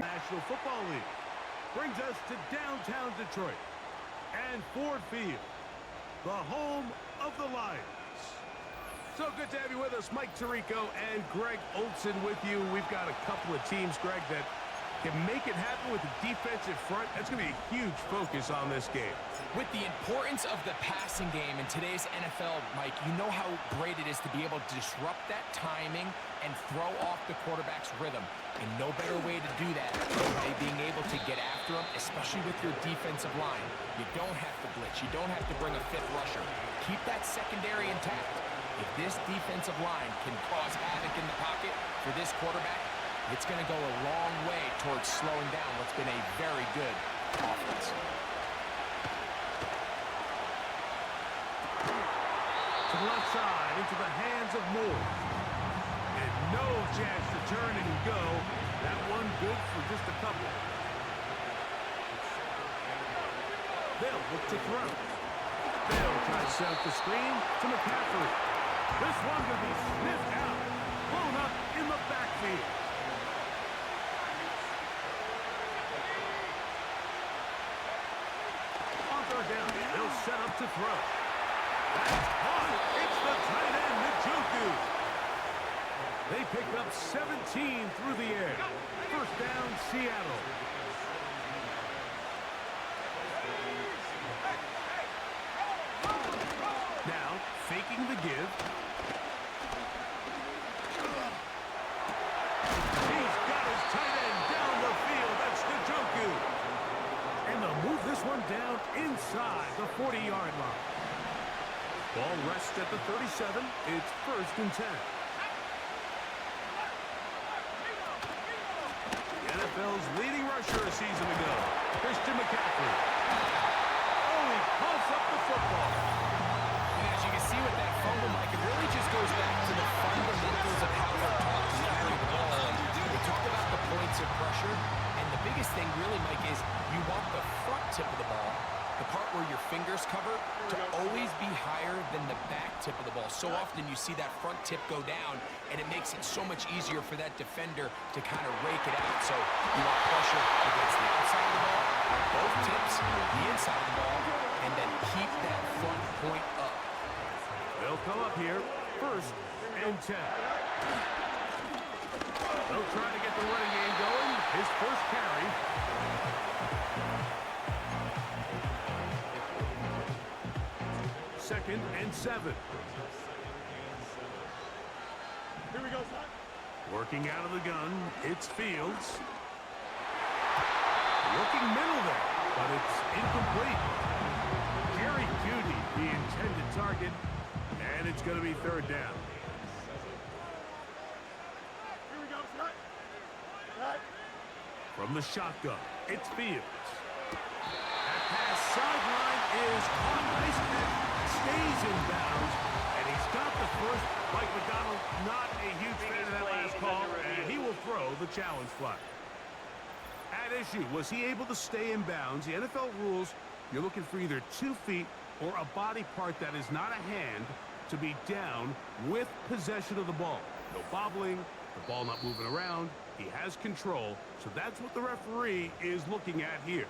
National Football League. Brings us to downtown Detroit and Ford Field, the home of the Lions. So good to have you with us. Mike Tirico and Greg Olson with you. We've got a couple of teams, Greg, that can make it happen with the defensive front. That's going to be a huge focus on this game. With the importance of the passing game in today's NFL, Mike, you know how great it is to be able to disrupt that timing and throw off the quarterback's rhythm. And no better way to do that than being able to get after him, especially with your defensive line. You don't have to blitz. You don't have to bring a fifth rusher. Keep that secondary intact. If this defensive line can cause havoc in the pocket for this quarterback, it's going to go a long way towards slowing down what's been a very good offense. To the left side, into the hands of Moore. And no chance to turn and go. That one good for just a couple. They'll look to throw. They'll try to set up the screen to McCaffrey. This one could be sniffed out. Blown up in the backfield. On third down, they'll set up to throw. That's caught. It's the tight end, Njoku. They pick up 17 through the air. First down, Seattle. Now, faking the give. He's got his tight end down the field. That's Njoku. And they'll move this one down inside the 40-yard line. Ball rests at the 37. It's 1st and 10. The NFL's leading rusher a season ago, Christian McCaffrey. Oh, he pumps up the football. And as you can see with that fumble, Mike, it really just goes back to the fundamentals of how they're taught to carry the ball. And we talked about the points of pressure, and the biggest thing really, Mike, is you want the front tip of the ball, the part where your fingers cover, to always be higher than the back tip of the ball. So often you see that front tip go down, and it makes it so much easier for that defender to kind of rake it out. So you want pressure against the outside of the ball, both tips, the inside of the ball, and then keep that front point up. They'll come up here, 1st and 10. They'll try to get the running game going. His first carry. Second and 7. Here we go, son. Working out of the gun, it's Fields. Looking middle there, but it's incomplete. Jerry Jeudy, the intended target, and it's going to be 3rd down. Here we go, son. From the shotgun, it's Fields. That pass sideline is caught nice and stays in bounds, and he's got the first. Mike McDonald, not a huge fan of that last call, and he will throw the challenge flag. At issue, was he able to stay in bounds? The NFL rules, you're looking for either 2 feet or a body part that is not a hand to be down with possession of the ball. No bobbling, the ball not moving around. He has control, so that's what the referee is looking at here.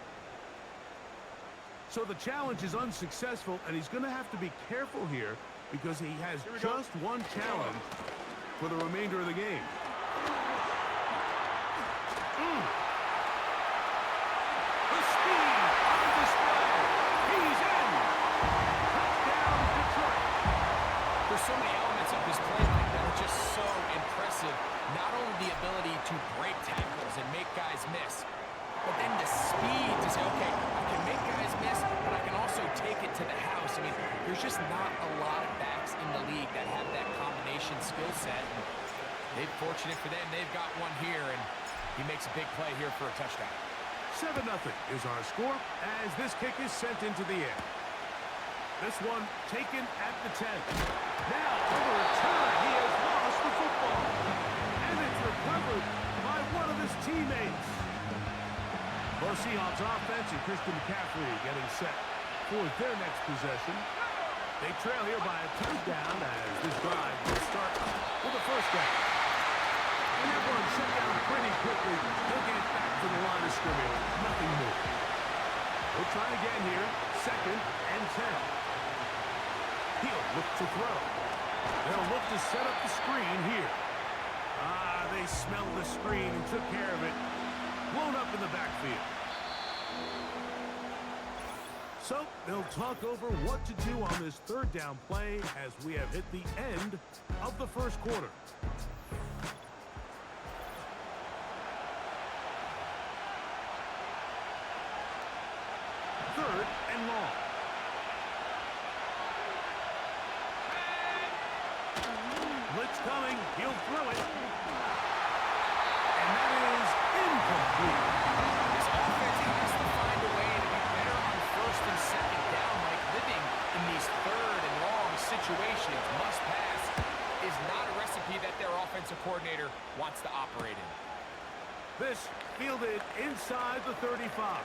So the challenge is unsuccessful, and he's going to have to be careful here because he has just one challenge for the remainder of the game. The speed on display. He's in. Touchdown, Detroit. There's so many elements of this play like that are just so impressive. Not only the ability to break tackles and make guys miss, but then the speed to say, okay, I can make guys miss, but I can also take it to the house. I mean, there's just not a lot of backs in the league that have that combination skill set. And fortunate for them, they've got one here, and he makes a big play here for a touchdown. 7-0 is our score as this kick is sent into the air. This one taken at the 10. Now, on the return, he has lost the football. And it's recovered by one of his teammates. For Seahawks offense and Christian McCaffrey getting set for their next possession. They trail here by a touchdown as this drive will start with a 1st down. And they're going to shut down pretty quickly. They'll get back to the throw. They'll look to set up the screen here. They smelled the screen and took care of it. Blown up in the backfield. So they'll talk over what to do on this third down play as we have hit the end of the first quarter. Third and long. Blitz coming. He'll throw it. And that is incomplete. This offense has to find a way to be better on first and second down, like living in these third and long situations. Must pass is not a recipe that their offensive coordinator wants to operate in. This fielded inside the 35.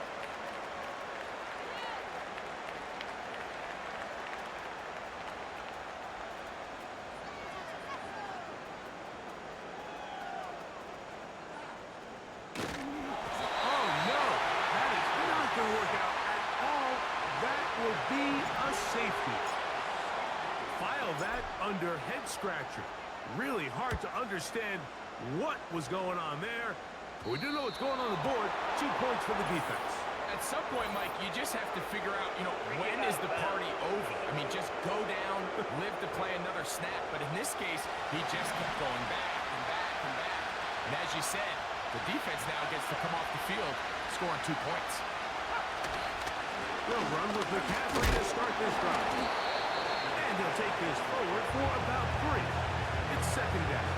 Safety. File that under head scratcher. Really hard to understand what was going on there. But we do know what's going on the board. 2 points for the defense. At some point, Mike, you just have to figure out, when is the party over? I mean, just go down, live to play another snap. But in this case, he just kept going back and back and back. And as you said, the defense now gets to come off the field, scoring 2 points. They'll run with McCaffrey to start this drive. And he'll take this forward for about 3. It's second down.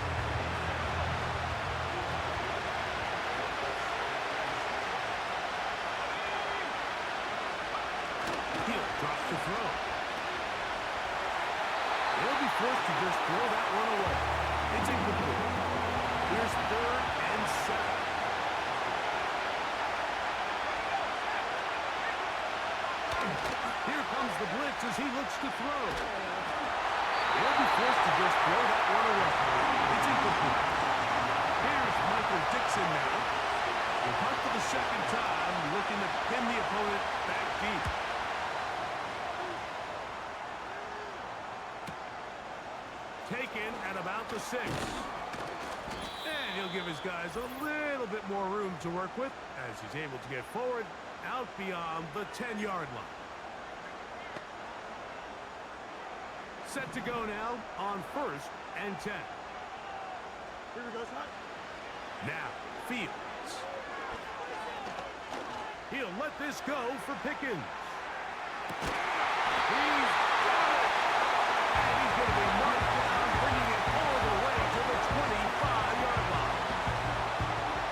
He'll drop the throw. They'll be forced to just throw that one away. It's incomplete. Here's third and 7. Here comes the blitz as he looks to throw. He'll be forced to just throw that one away. It's incomplete. Here's Michael Dixon now. He'll punt for the second time, looking to pin the opponent back deep. Taken at about the 6. And he'll give his guys a little bit more room to work with as he's able to get forward out beyond the 10-yard line. Set to go now on first and 10. Here we go, son. Now, Fields. He'll let this go for Pickens. He's got it. And he's going to be marked down, bringing it all the way to the 25-yard line.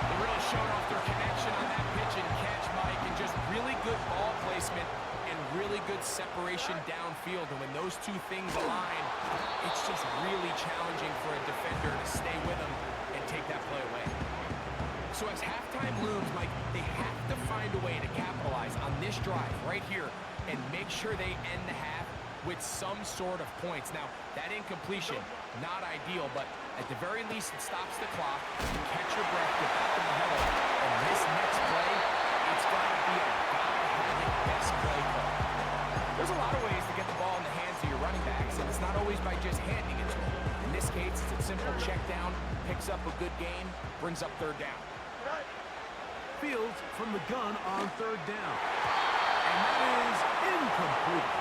They really showed off their connection on that pitch and catch, Mike, and just really good ball placement and really good separation downfield. And when those two things align, it's just really challenging for a defender to stay with them and take that play away. So as halftime looms, Mike, they have to find a way to capitalize on this drive right here and make sure they end the half with some sort of points. Now, that incompletion, not ideal, but at the very least, it stops the clock. Catch your breath, get back in the huddle, and this next play, it's got to be a God-handed best play call. There's a lot of ways to get the ball in the hands of your running backs, and it's not always by just handing it to them. In this case, it's a simple check down, picks up a good gain, brings up third down. Fields from the gun on third down. And that is incomplete.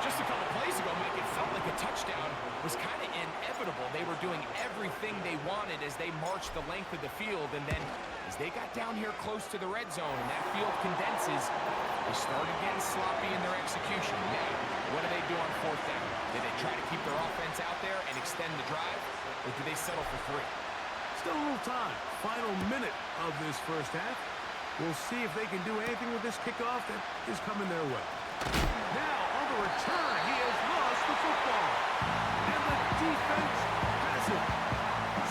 Just a couple plays ago, Mike, it felt like a touchdown was kind of inevitable. They were doing everything they wanted as they marched the length of the field, and then as they got down here close to the red zone and that field condenses, they started getting sloppy in their execution. Now, what do they do on fourth down? Did they try to keep their offense out there and extend the drive, or did they settle for 3? Still a little time. Final minute of this first half. We'll see if they can do anything with this kickoff that is coming their way. Now, on the return, he has lost the football. And the defense has it.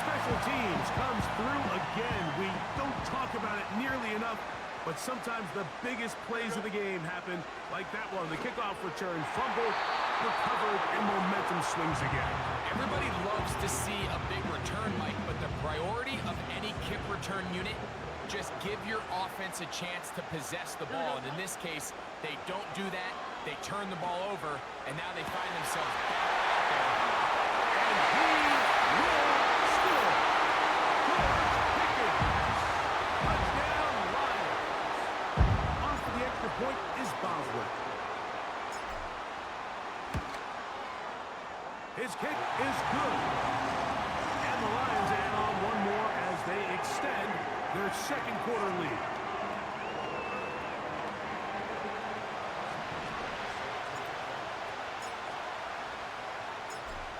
Special teams comes through again. We don't talk about it nearly enough, but sometimes the biggest plays of the game happen like that one. The kickoff return, fumble, recovered, and momentum swings again. Everybody loves to see a big return, Mike, but the priority of any kick return unit, just give your offense a chance to possess the ball. And in this case, they don't do that. They turn the ball over, and now they find themselves back point is Boswell. His kick is good. And the Lions add on one more as they extend their second quarter lead.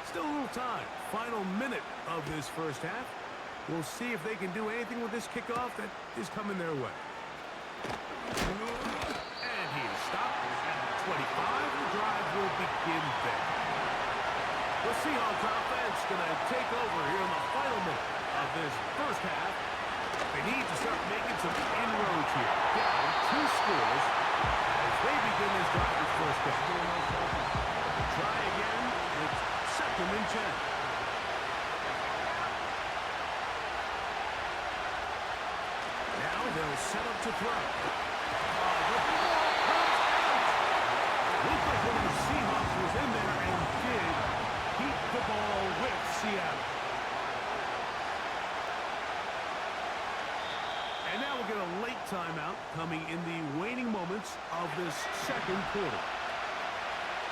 Still a little time. Final minute of this first half. We'll see if they can do anything with this kickoff that is coming their way. And he is stopped at 25. The drive will begin there. The Seahawks offense going to take over here in the final minute of this first half. They need to start making some inroads here. Down 2 scores as they begin this drive with first down. Try again. It's second and 10. Now they'll set up to throw. The ball comes out. Looked like one of the Seahawks was in there and did keep the ball with Seattle. And now we'll get a late timeout coming in the waning moments of this second quarter.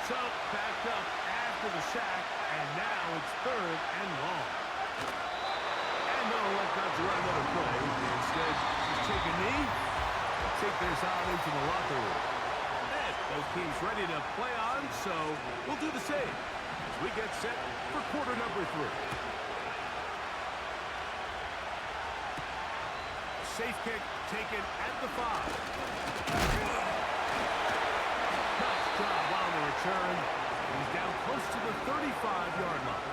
So backed up after the sack, and now it's third and long. And no, let's not run another play. Instead, just take a knee, take this out into the locker room. And both teams ready to play on, so we'll do the same as we get set for quarter number 3. Safe kick taken at the 5. Nice job on the return. He's down close to the 35-yard line.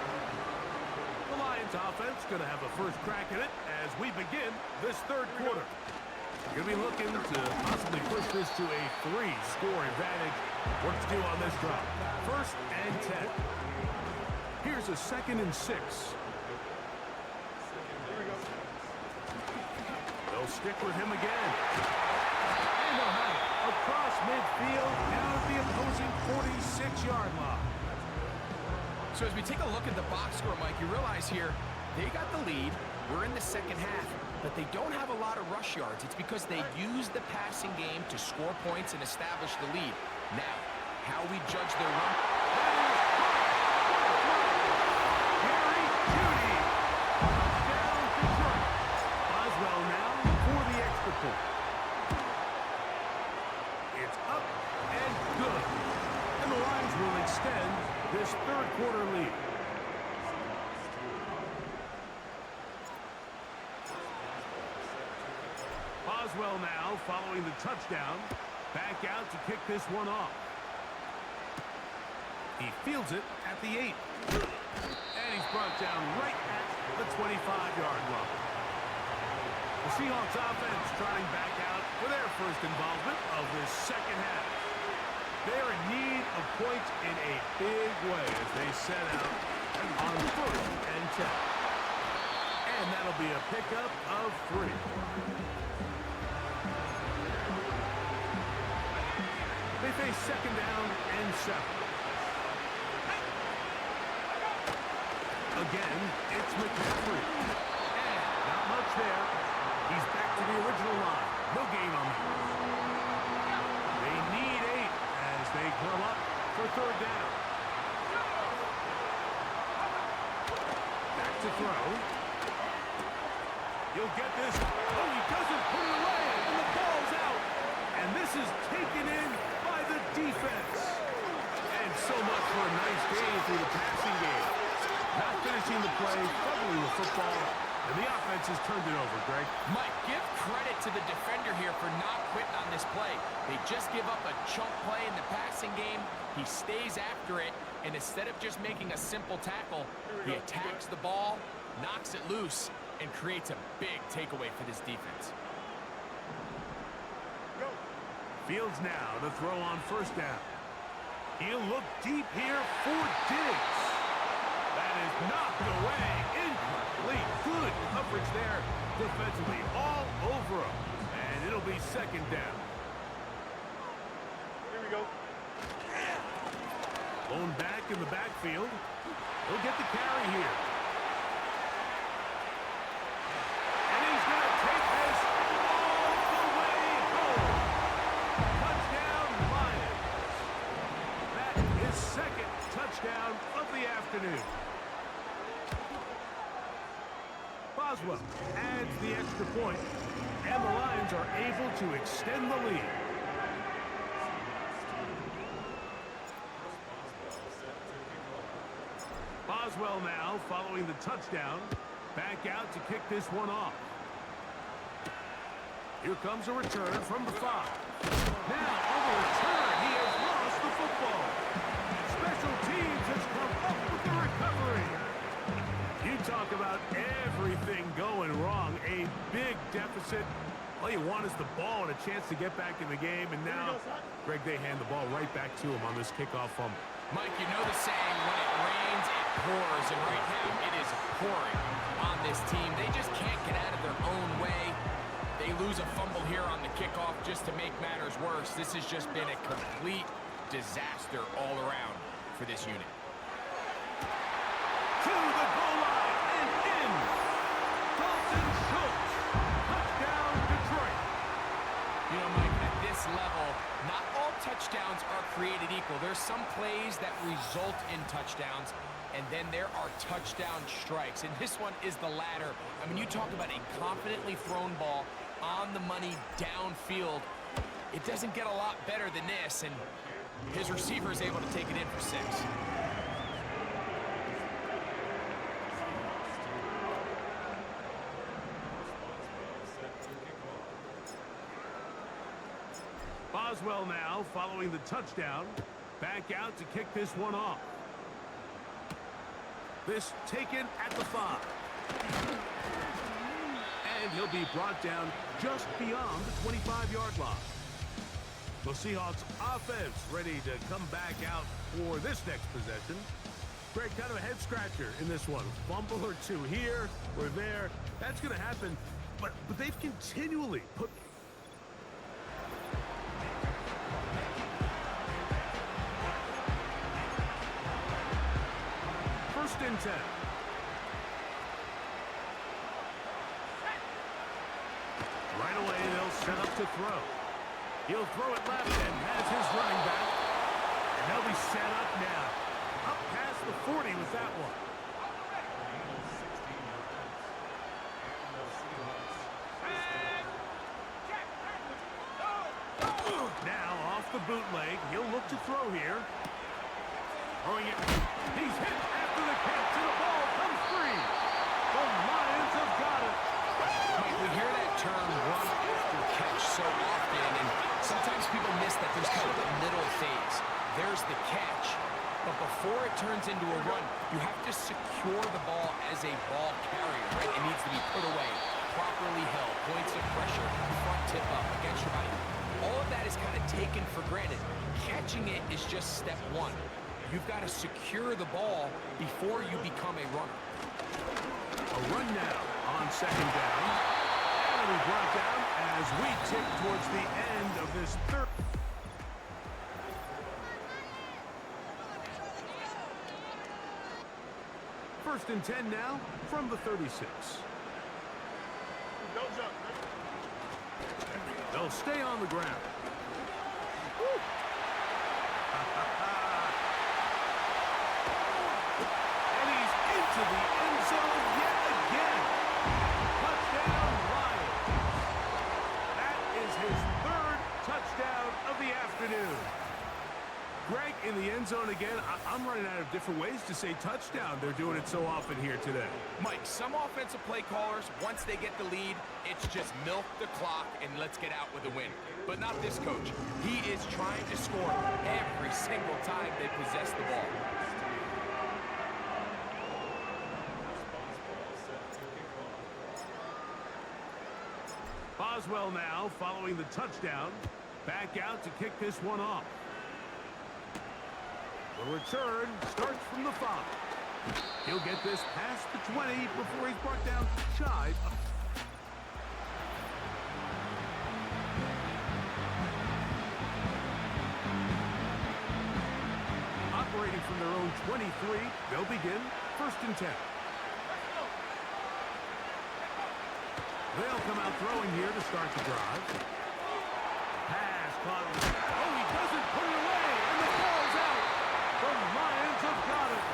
The Lions offense going to have a first crack at it as we begin this third quarter. Going to be looking to possibly push this to a 3-score advantage. Work to do on this drive. First and 10. Here's a 2nd and 6. They'll stick with him again. And they'll have it across midfield down at the opposing 46-yard line. So as we take a look at the box score, Mike, you realize here they got the lead. We're in the second half, but they don't have a lot of rush yards. It's because they use the passing game to score points and establish the lead. Now, how we judge their run. Jerry Jeudy. Down Detroit. Boswell now for the extra point. It's up and good. And the Lions will extend this third quarter lead. Boswell now following the touchdown. Back out to kick this one off. He fields it at the 8. And he's brought down right at the 25-yard line. The Seahawks offense trotting back out for their first involvement of this second half. They're in need of points in a big way as they set out on first and 10. And that'll be a pickup of 3. They face second down and 7. Again, it's McCaffrey. And not much there. He's back to the original line. No gain on that. They need 8 as they curl up for third down. Back to throw. You'll get this. Oh, he doesn't put it away, and the ball's out. And this is taken in by the defense. And so much for a nice game through the passing game. Not finishing the play, struggling with football, and the offense has turned it over, Greg. Mike, give credit to the defender here for not quitting on this play. They just give up a chunk play in the passing game. He stays after it, and instead of just making a simple tackle, he attacks the ball, knocks it loose, and creates a big takeaway for this defense. Fields now to throw on first down. He'll look deep here for Diggs. That is knocked away. Incomplete. Good coverage there defensively. All over him. And it'll be second down. Here we go. Blown back in the backfield. He'll get the carry here. And he's going to take this all the way home. point, and the Lions are able to extend the lead. Boswell now following the touchdown. Back out to kick this one off. Here comes a return from the 5. Now, on the return, he has lost the football. Special teams has come up with the recovery. You talk about everything going wrong. A big deficit. All you want is the ball and a chance to get back in the game. And now, Greg, they hand the ball right back to him on this kickoff fumble. Mike, you know the saying, when it rains, it pours. And right now, it is pouring on this team. They just can't get out of their own way. They lose a fumble here on the kickoff just to make matters worse. This has just been a complete disaster all around for this unit. To the goal line and in. Dalton Schultz. Touchdown, Detroit. You know, Mike, at this level, not all touchdowns are created equal. There's some plays that result in touchdowns, and then there are touchdown strikes. And this one is the latter. I mean, you talk about a confidently thrown ball on the money downfield. It doesn't get a lot better than this, and his receiver is able to take it in for 6. Boswell now following the touchdown. Back out to kick this one off. This taken at the 5. And he'll be brought down just beyond the 25-yard line. The Seahawks offense ready to come back out for this next possession. Greg, kind of a head-scratcher in this one. Fumble or two here or there. That's going to happen. But they've continually put... First and 10. Right away, they'll set up to throw. He'll throw it left and has his running back. And they'll be set up now. Up past the 40 with that one. Now off the bootleg. He'll look to throw here. Throwing it. He's hit after the catch and the ball comes free. The Lions have got it. Mike, we hear that term run after catch so often, and sometimes people miss that there's kind of a middle phase. There's the catch, but before it turns into a run, you have to secure the ball as a ball carrier, right? It needs to be put away, properly held, points of pressure, front tip up against your body. All of that is kind of taken for granted. Catching it is just step one. You've got to secure the ball before you become a runner. A run now on second down. And it'll be brought down as we tick towards the end of this third. First and 10 now from the 36. They'll stay on the ground. Woo. And he's into the end zone yet again. Touchdown, Lions. That is his 3rd touchdown of the afternoon. Greg, in the end zone again. I'm running out of different ways to say touchdown. They're doing it so often here today. Mike, some offensive play callers, once they get the lead, it's just milk the clock and let's get out with a win. But not this coach. He is trying to score every single time they possess the ball. Boswell now following the touchdown. Back out to kick this one off. The return starts from the 5. He'll get this past the 20 before he's brought down shy. Operating from their own 23, they'll begin first and 10. They'll come out throwing here to start the drive. Pass caught. Oh, he doesn't put it away, and the ball's out. The Lions have got it.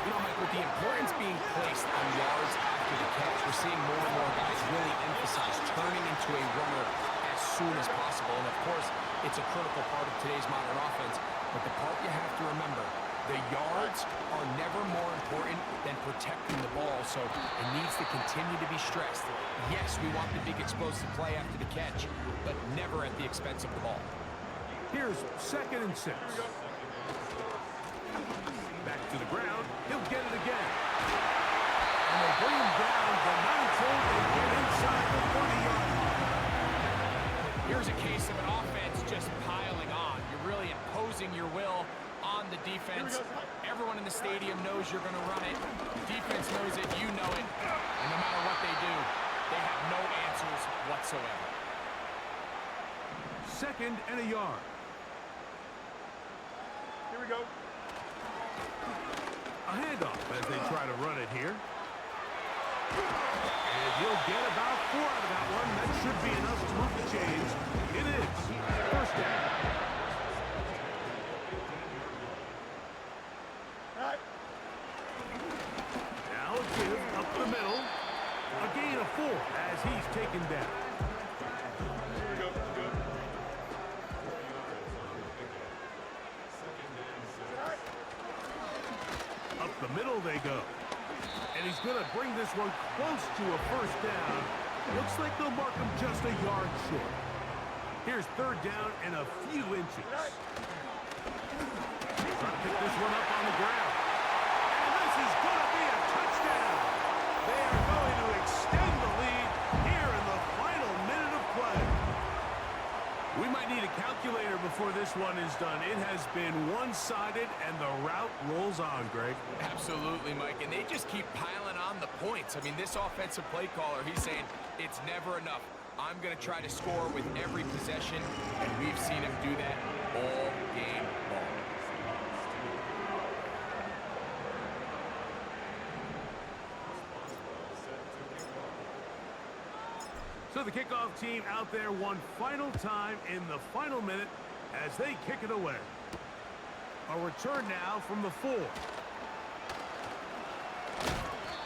You know, Mike, with the importance being placed on yards after the catch. We're seeing more and more guys really emphasize turning into a runner as soon as possible. And, of course, it's a critical part of today's modern offense. But the part you have to remember, the yards are never more important than protecting the ball, so it needs to continue to be stressed. Yes, we want the big explosive play after the catch, but never at the expense of the ball. Here's 2nd and 6. Back to the ground. He'll get it again. And they bring him down, but not until they get inside the 30-yard line. Here's a case of an offense just piling on. You're really imposing your will on the defense. Everyone in the stadium knows you're going to run it. The defense knows it. You know it. And no matter what they do, they have no answers whatsoever. 2nd and a yard. Here we go. A handoff as they try to run it here. And he'll get about 4 out of that one. That should be enough to move the chains. It is 1st down. Now a give up the middle. A gain of 4 as he's taken down. Here we go. Up the middle they go. And he's going to bring this one close to a 1st down. Looks like they'll mark him just a yard short. Here's 3rd down and a few inches. Trying to pick this one up on the ground. And this is going to be a touchdown. They are going to extend the lead here in the final minute of play. We might need a calculator before this one is done. It has been one-sided, and the route rolls on, Greg. Absolutely, Mike, and they just keep piling on the points. I mean, this offensive play caller, he's saying it's never enough. I'm going to try to score with every possession, and we've seen him do that all game long. So the kickoff team out there one final time in the final minute as they kick it away. A return now from the 4.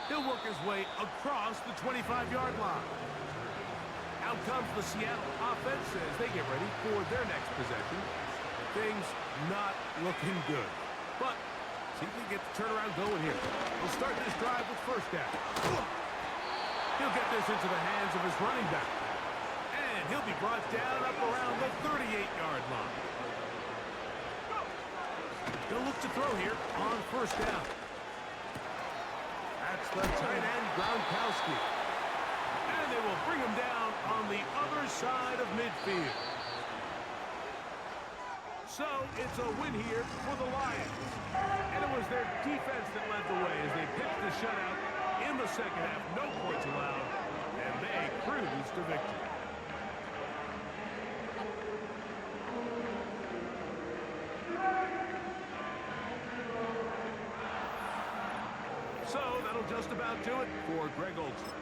He'll work his way across the 25-yard line. Out comes the Seattle offense as they get ready for their next possession. Things not looking good. But see if we can get the turnaround going here. We'll start this drive with 1st down. He'll get this into the hands of his running back. And he'll be brought down up around the 38-yard line. He'll look to throw here on 1st down. That's the tight end, Gronkowski. And they will bring him down on the other side of midfield. So it's a win here for the Lions. And it was their defense that led the way as they pitched the shutout in the 2nd half. No points allowed, and they cruised to victory. So that'll just about do it for Greg Olson.